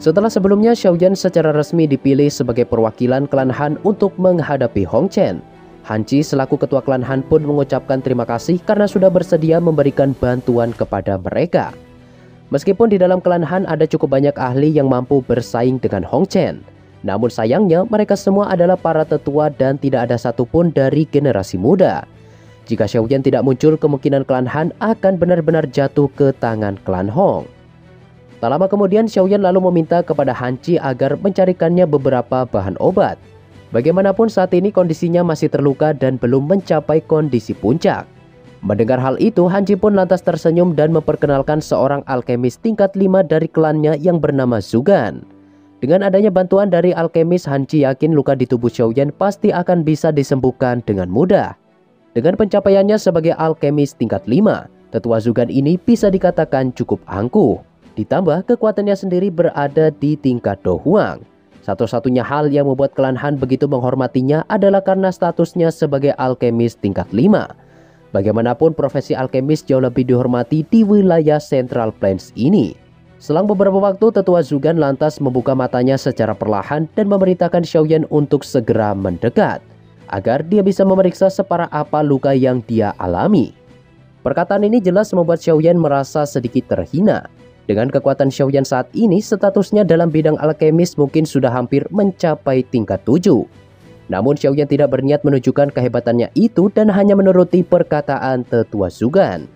Setelah sebelumnya Xiaoyan secara resmi dipilih sebagai perwakilan klan Han untuk menghadapi Hong Chen, Han Qi selaku ketua klan Han pun mengucapkan terima kasih karena sudah bersedia memberikan bantuan kepada mereka. Meskipun di dalam klan Han ada cukup banyak ahli yang mampu bersaing dengan Hong Chen, namun sayangnya mereka semua adalah para tetua dan tidak ada satupun dari generasi muda. Jika Xiaoyan tidak muncul, kemungkinan klan Han akan benar-benar jatuh ke tangan klan Hong. Tak lama kemudian Xiaoyan lalu meminta kepada Han Qi agar mencarikannya beberapa bahan obat. Bagaimanapun saat ini kondisinya masih terluka dan belum mencapai kondisi puncak. Mendengar hal itu, Han Qi pun lantas tersenyum dan memperkenalkan seorang alkemis tingkat 5 dari klannya yang bernama Zugan. Dengan adanya bantuan dari alkemis, Han Qi yakin luka di tubuh Xiaoyan pasti akan bisa disembuhkan dengan mudah. Dengan pencapaiannya sebagai alkemis tingkat 5, tetua Zugan ini bisa dikatakan cukup angkuh. Ditambah kekuatannya sendiri berada di tingkat Do Huang. Satu-satunya hal yang membuat klan Han begitu menghormatinya adalah karena statusnya sebagai alkemis tingkat 5. Bagaimanapun profesi alkemis jauh lebih dihormati di wilayah Central Plains ini. Selang beberapa waktu, tetua Zugan lantas membuka matanya secara perlahan dan memerintahkan Xiaoyan untuk segera mendekat, agar dia bisa memeriksa separah apa luka yang dia alami. Perkataan ini jelas membuat Xiaoyan merasa sedikit terhina. Dengan kekuatan Xiaoyan saat ini, statusnya dalam bidang alkemis mungkin sudah hampir mencapai tingkat 7. Namun Xiaoyan tidak berniat menunjukkan kehebatannya itu dan hanya menuruti perkataan tetua Zugan.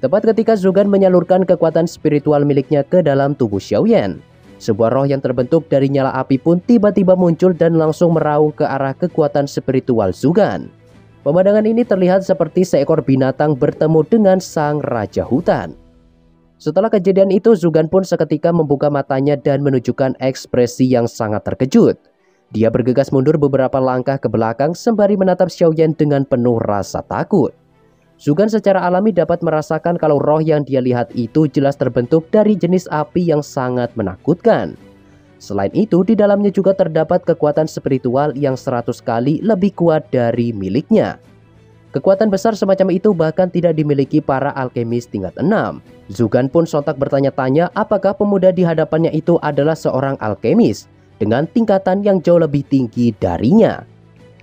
Tepat ketika Zugan menyalurkan kekuatan spiritual miliknya ke dalam tubuh Xiaoyan, sebuah roh yang terbentuk dari nyala api pun tiba-tiba muncul dan langsung meraung ke arah kekuatan spiritual Zugan. Pemandangan ini terlihat seperti seekor binatang bertemu dengan sang raja hutan. Setelah kejadian itu, Zugan pun seketika membuka matanya dan menunjukkan ekspresi yang sangat terkejut. Dia bergegas mundur beberapa langkah ke belakang sembari menatap Xiaoyan dengan penuh rasa takut. Zugan secara alami dapat merasakan kalau roh yang dia lihat itu jelas terbentuk dari jenis api yang sangat menakutkan. Selain itu, di dalamnya juga terdapat kekuatan spiritual yang 100 kali lebih kuat dari miliknya. Kekuatan besar semacam itu bahkan tidak dimiliki para alkemis tingkat 6. Zugan pun sontak bertanya-tanya apakah pemuda di hadapannya itu adalah seorang alkemis dengan tingkatan yang jauh lebih tinggi darinya.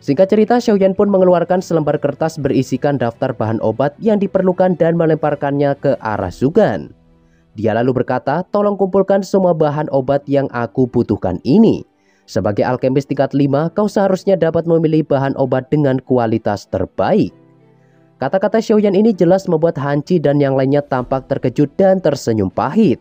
Singkat cerita, Xiaoyan pun mengeluarkan selembar kertas berisikan daftar bahan obat yang diperlukan dan melemparkannya ke arah Zugan. Dia lalu berkata, "Tolong kumpulkan semua bahan obat yang aku butuhkan ini. Sebagai alkemis tingkat 5, kau seharusnya dapat memilih bahan obat dengan kualitas terbaik." Kata-kata Xiaoyan ini jelas membuat Han Qi dan yang lainnya tampak terkejut dan tersenyum pahit.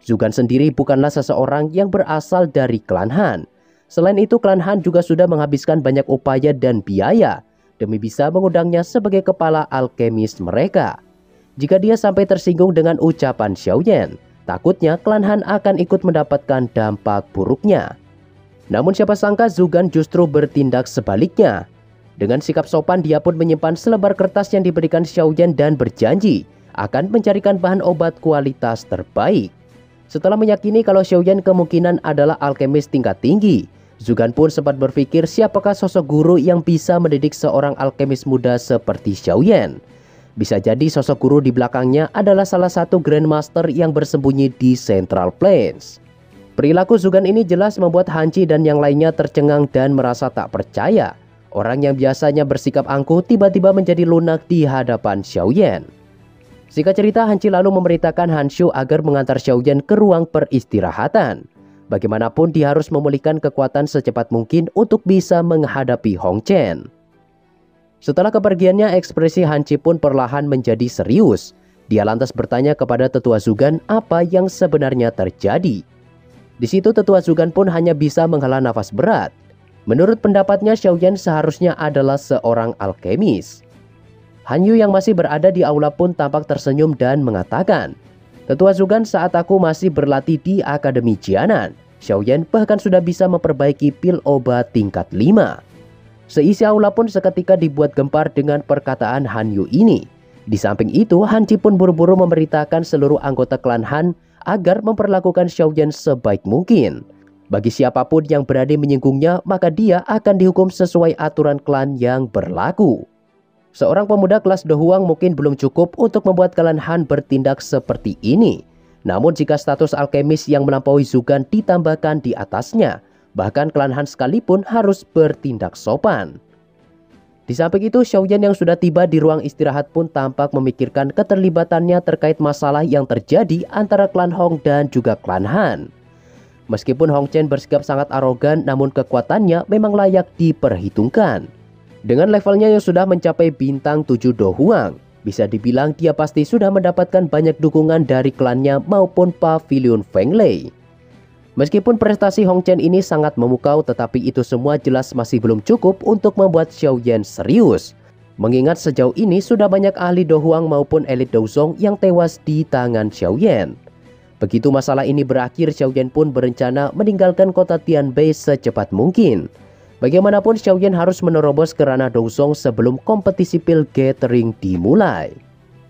Zugan sendiri bukanlah seseorang yang berasal dari klan Han. Selain itu, klan Han juga sudah menghabiskan banyak upaya dan biaya demi bisa mengundangnya sebagai kepala alkemis mereka. Jika dia sampai tersinggung dengan ucapan Xiaoyan, takutnya klan Han akan ikut mendapatkan dampak buruknya. Namun siapa sangka Zugan justru bertindak sebaliknya. Dengan sikap sopan, dia pun menyimpan selembar kertas yang diberikan Xiaoyan dan berjanji akan mencarikan bahan obat kualitas terbaik. Setelah meyakini kalau Xiaoyan kemungkinan adalah alkemis tingkat tinggi, Zugan pun sempat berpikir siapakah sosok guru yang bisa mendidik seorang alkemis muda seperti Xiaoyan. Bisa jadi sosok guru di belakangnya adalah salah satu Grandmaster yang bersembunyi di Central Plains. Perilaku Zugan ini jelas membuat Han Qi dan yang lainnya tercengang dan merasa tak percaya. Orang yang biasanya bersikap angkuh tiba-tiba menjadi lunak di hadapan Xiaoyan. Singkat cerita, Han Qi lalu memerintahkan Han Shu agar mengantar Xiaoyan ke ruang peristirahatan. Bagaimanapun dia harus memulihkan kekuatan secepat mungkin untuk bisa menghadapi Hong Chen. Setelah kepergiannya, ekspresi Han Qi pun perlahan menjadi serius. Dia lantas bertanya kepada tetua Zugan apa yang sebenarnya terjadi. Di situ tetua Zugan pun hanya bisa menghela nafas berat. Menurut pendapatnya, Xiaoyan seharusnya adalah seorang alkemis. Han Yu yang masih berada di aula pun tampak tersenyum dan mengatakan, "Tetua Zugan, saat aku masih berlatih di Akademi Jianan, Xiaoyan bahkan sudah bisa memperbaiki pil obat tingkat 5. Seisi aula pun seketika dibuat gempar dengan perkataan Han Yu ini. Di samping itu, Han Qi pun buru-buru memerintahkan seluruh anggota klan Han agar memperlakukan Xiaoyan sebaik mungkin. Bagi siapapun yang berani menyinggungnya, maka dia akan dihukum sesuai aturan klan yang berlaku. Seorang pemuda kelas Do Huang mungkin belum cukup untuk membuat klan Han bertindak seperti ini. Namun jika status alkemis yang melampaui Zugan ditambahkan di atasnya, bahkan klan Han sekalipun harus bertindak sopan. Di samping itu, Xiaoyan yang sudah tiba di ruang istirahat pun tampak memikirkan keterlibatannya terkait masalah yang terjadi antara klan Hong dan juga klan Han. Meskipun Hong Chen bersikap sangat arogan, namun kekuatannya memang layak diperhitungkan. Dengan levelnya yang sudah mencapai bintang 7 Do Huang, bisa dibilang dia pasti sudah mendapatkan banyak dukungan dari klannya maupun pavilion Feng Lei. Meskipun prestasi Hong Chen ini sangat memukau, tetapi itu semua jelas masih belum cukup untuk membuat Xiaoyan serius. Mengingat sejauh ini sudah banyak ahli Do Huang maupun elit Douzong yang tewas di tangan Xiaoyan. Begitu masalah ini berakhir, Xiaoyan pun berencana meninggalkan kota Tianbei secepat mungkin. Bagaimanapun Xiaoyan harus menerobos ke ranah Douzong sebelum kompetisi pil gathering dimulai.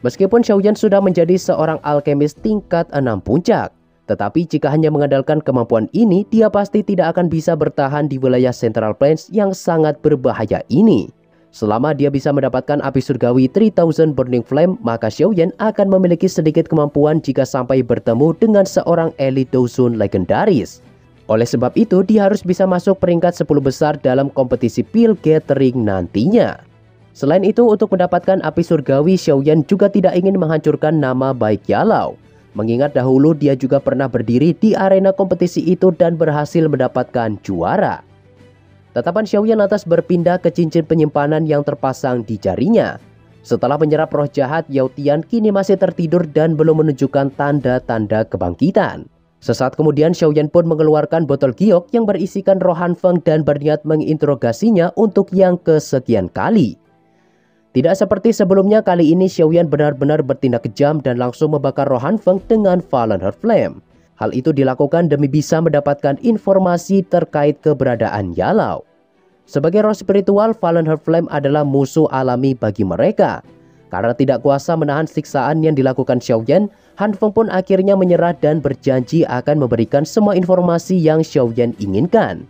Meskipun Xiaoyan sudah menjadi seorang alkemis tingkat 6 puncak, tetapi jika hanya mengandalkan kemampuan ini, dia pasti tidak akan bisa bertahan di wilayah Central Plains yang sangat berbahaya ini. Selama dia bisa mendapatkan api surgawi 3000 Burning Flame, maka Xiaoyan akan memiliki sedikit kemampuan jika sampai bertemu dengan seorang elit Douzong legendaris. Oleh sebab itu, dia harus bisa masuk peringkat 10 besar dalam kompetisi pil gathering nantinya. Selain itu, untuk mendapatkan api surgawi, Xiaoyan juga tidak ingin menghancurkan nama baik Yalau. Mengingat dahulu dia juga pernah berdiri di arena kompetisi itu dan berhasil mendapatkan juara. Tatapan Xiaoyan lantas berpindah ke cincin penyimpanan yang terpasang di jarinya. Setelah menyerap roh jahat, Yao Tian kini masih tertidur dan belum menunjukkan tanda-tanda kebangkitan. Sesaat kemudian Xiaoyan pun mengeluarkan botol giok yang berisikan roh Han Feng dan berniat menginterogasinya untuk yang kesekian kali. Tidak seperti sebelumnya, kali ini Xiaoyan benar-benar bertindak kejam dan langsung membakar roh Han Feng dengan Fallen Heart Flame. Hal itu dilakukan demi bisa mendapatkan informasi terkait keberadaan Yalau. Sebagai roh spiritual, Fallen Heart Flame adalah musuh alami bagi mereka. Karena tidak kuasa menahan siksaan yang dilakukan Xiaoyan, Han Feng pun akhirnya menyerah dan berjanji akan memberikan semua informasi yang Xiaoyan inginkan.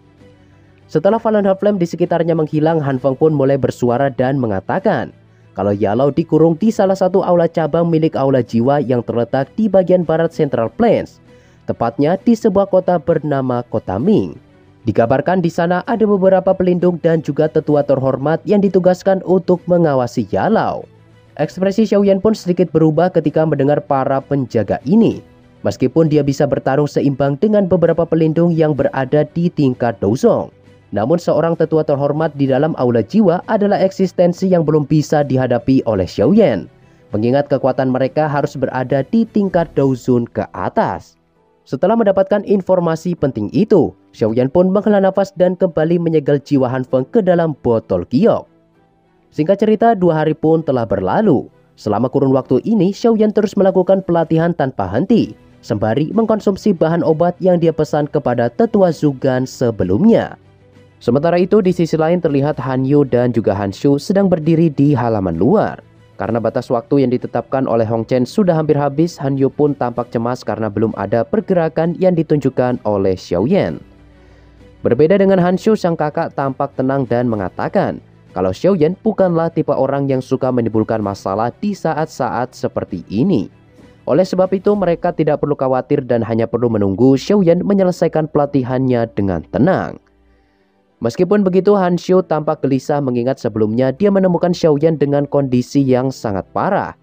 Setelah Fallen Heart Flame di sekitarnya menghilang, Han Feng pun mulai bersuara dan mengatakan kalau Yalau dikurung di salah satu aula cabang milik Aula Jiwa yang terletak di bagian barat Central Plains, tepatnya di sebuah kota bernama Kota Ming. Dikabarkan di sana ada beberapa pelindung dan juga tetua terhormat yang ditugaskan untuk mengawasi Yalau. Ekspresi Xiaoyan pun sedikit berubah ketika mendengar para penjaga ini. Meskipun dia bisa bertarung seimbang dengan beberapa pelindung yang berada di tingkat Douzong, namun seorang tetua terhormat di dalam Aula Jiwa adalah eksistensi yang belum bisa dihadapi oleh Xiaoyan. Mengingat kekuatan mereka harus berada di tingkat Douzong ke atas. Setelah mendapatkan informasi penting itu, Xiaoyan pun menghela nafas dan kembali menyegel jiwa Han Feng ke dalam botol giok. Singkat cerita, 2 hari pun telah berlalu. Selama kurun waktu ini, Xiaoyan terus melakukan pelatihan tanpa henti, sembari mengkonsumsi bahan obat yang dia pesan kepada tetua Zugan sebelumnya. Sementara itu, di sisi lain terlihat Han Yu dan juga Han Shu sedang berdiri di halaman luar. Karena batas waktu yang ditetapkan oleh Hong Chen sudah hampir habis, Han Yu pun tampak cemas karena belum ada pergerakan yang ditunjukkan oleh Xiaoyan. Berbeda dengan Han Shu, sang kakak tampak tenang dan mengatakan kalau Xiaoyan bukanlah tipe orang yang suka menimbulkan masalah di saat-saat seperti ini. Oleh sebab itu, mereka tidak perlu khawatir dan hanya perlu menunggu Xiaoyan menyelesaikan pelatihannya dengan tenang. Meskipun begitu, Han Shu tampak gelisah mengingat sebelumnya dia menemukan Xiaoyan dengan kondisi yang sangat parah.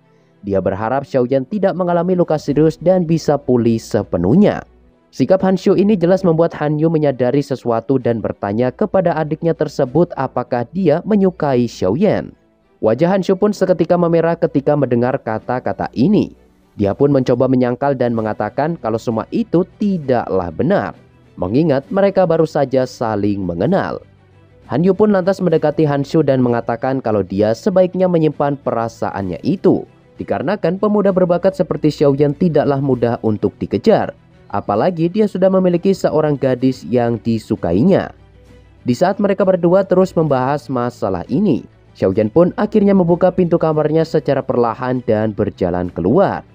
Dia berharap Xiaoyan tidak mengalami luka serius dan bisa pulih sepenuhnya. Sikap Han Shu ini jelas membuat Han Yu menyadari sesuatu dan bertanya kepada adiknya tersebut apakah dia menyukai Xiaoyan. Wajah Han Shu pun seketika memerah ketika mendengar kata-kata ini. Dia pun mencoba menyangkal dan mengatakan kalau semua itu tidaklah benar, mengingat mereka baru saja saling mengenal. Han Yu pun lantas mendekati Han Shu dan mengatakan kalau dia sebaiknya menyimpan perasaannya itu, dikarenakan pemuda berbakat seperti Xiaoyan tidaklah mudah untuk dikejar, apalagi dia sudah memiliki seorang gadis yang disukainya. Di saat mereka berdua terus membahas masalah ini, Xiaoyan pun akhirnya membuka pintu kamarnya secara perlahan dan berjalan keluar.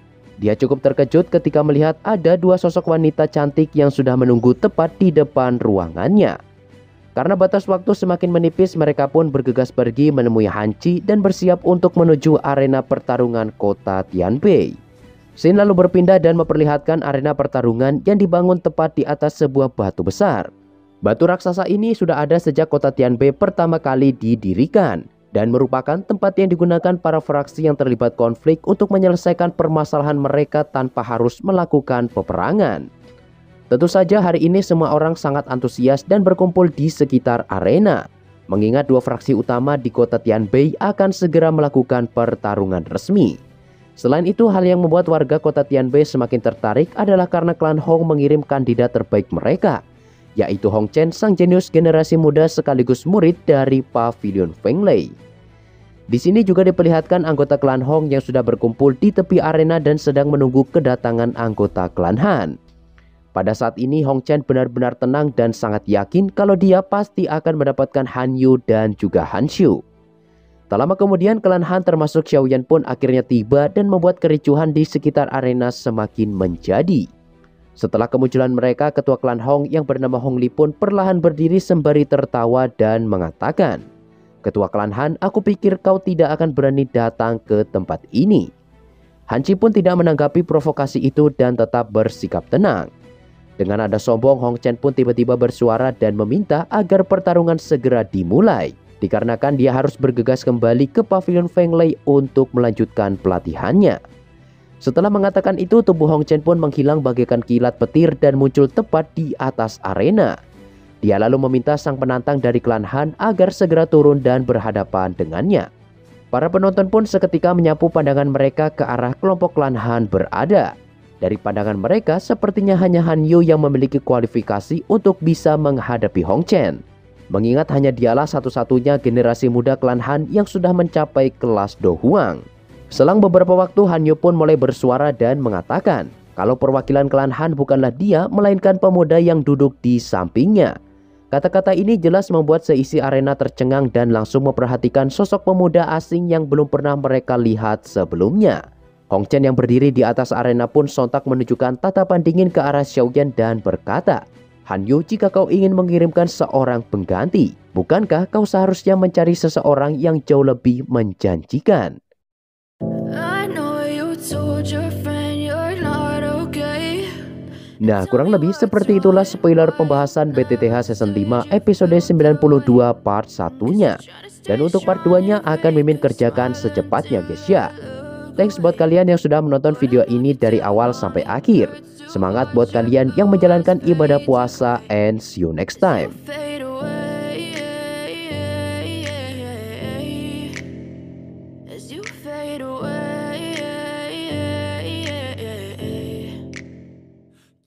Dia cukup terkejut ketika melihat ada 2 sosok wanita cantik yang sudah menunggu tepat di depan ruangannya. Karena batas waktu semakin menipis, mereka pun bergegas pergi menemui Han Qi dan bersiap untuk menuju arena pertarungan kota Tianbei. Scene lalu berpindah dan memperlihatkan arena pertarungan yang dibangun tepat di atas sebuah batu besar. Batu raksasa ini sudah ada sejak kota Tianbei pertama kali didirikan dan merupakan tempat yang digunakan para fraksi yang terlibat konflik untuk menyelesaikan permasalahan mereka tanpa harus melakukan peperangan. Tentu saja hari ini semua orang sangat antusias dan berkumpul di sekitar arena, mengingat dua fraksi utama di kota Tianbei akan segera melakukan pertarungan resmi. Selain itu, hal yang membuat warga kota Tianbei semakin tertarik adalah karena klan Hong mengirim kandidat terbaik mereka, yaitu Hong Chen, sang jenius generasi muda sekaligus murid dari Pavilion Fenglei. Di sini juga diperlihatkan anggota klan Hong yang sudah berkumpul di tepi arena dan sedang menunggu kedatangan anggota klan Han. Pada saat ini Hong Chen benar-benar tenang dan sangat yakin kalau dia pasti akan mendapatkan Han Yu dan juga Han Shu. Tak lama kemudian klan Han termasuk Xiaoyan pun akhirnya tiba dan membuat kericuhan di sekitar arena semakin menjadi. Setelah kemunculan mereka, ketua klan Hong yang bernama Hong Li pun perlahan berdiri sembari tertawa dan mengatakan, "Ketua klan Han, aku pikir kau tidak akan berani datang ke tempat ini." Han Chi pun tidak menanggapi provokasi itu dan tetap bersikap tenang. Dengan nada sombong, Hong Chen pun tiba-tiba bersuara dan meminta agar pertarungan segera dimulai, dikarenakan dia harus bergegas kembali ke Pavilion Fenglei untuk melanjutkan pelatihannya. Setelah mengatakan itu, tubuh Hong Chen pun menghilang bagaikan kilat petir dan muncul tepat di atas arena. Dia lalu meminta sang penantang dari klan Han agar segera turun dan berhadapan dengannya. Para penonton pun seketika menyapu pandangan mereka ke arah kelompok klan Han berada. Dari pandangan mereka, sepertinya hanya Han Yu yang memiliki kualifikasi untuk bisa menghadapi Hong Chen, mengingat hanya dialah satu-satunya generasi muda klan Han yang sudah mencapai kelas Do Huang. Selang beberapa waktu, Han Yu pun mulai bersuara dan mengatakan kalau perwakilan klan Han bukanlah dia, melainkan pemuda yang duduk di sampingnya. Kata-kata ini jelas membuat seisi arena tercengang dan langsung memperhatikan sosok pemuda asing yang belum pernah mereka lihat sebelumnya. Hong Chen yang berdiri di atas arena pun sontak menunjukkan tatapan dingin ke arah Xiaoyan dan berkata, "Han Yu, jika kau ingin mengirimkan seorang pengganti, bukankah kau seharusnya mencari seseorang yang jauh lebih menjanjikan?" Nah, kurang lebih seperti itulah spoiler pembahasan BTTH Season 5 episode 92 part 1-nya. Dan untuk part 2-nya akan Mimin kerjakan secepatnya guys ya. Thanks buat kalian yang sudah menonton video ini dari awal sampai akhir. Semangat buat kalian yang menjalankan ibadah puasa, and see you next time.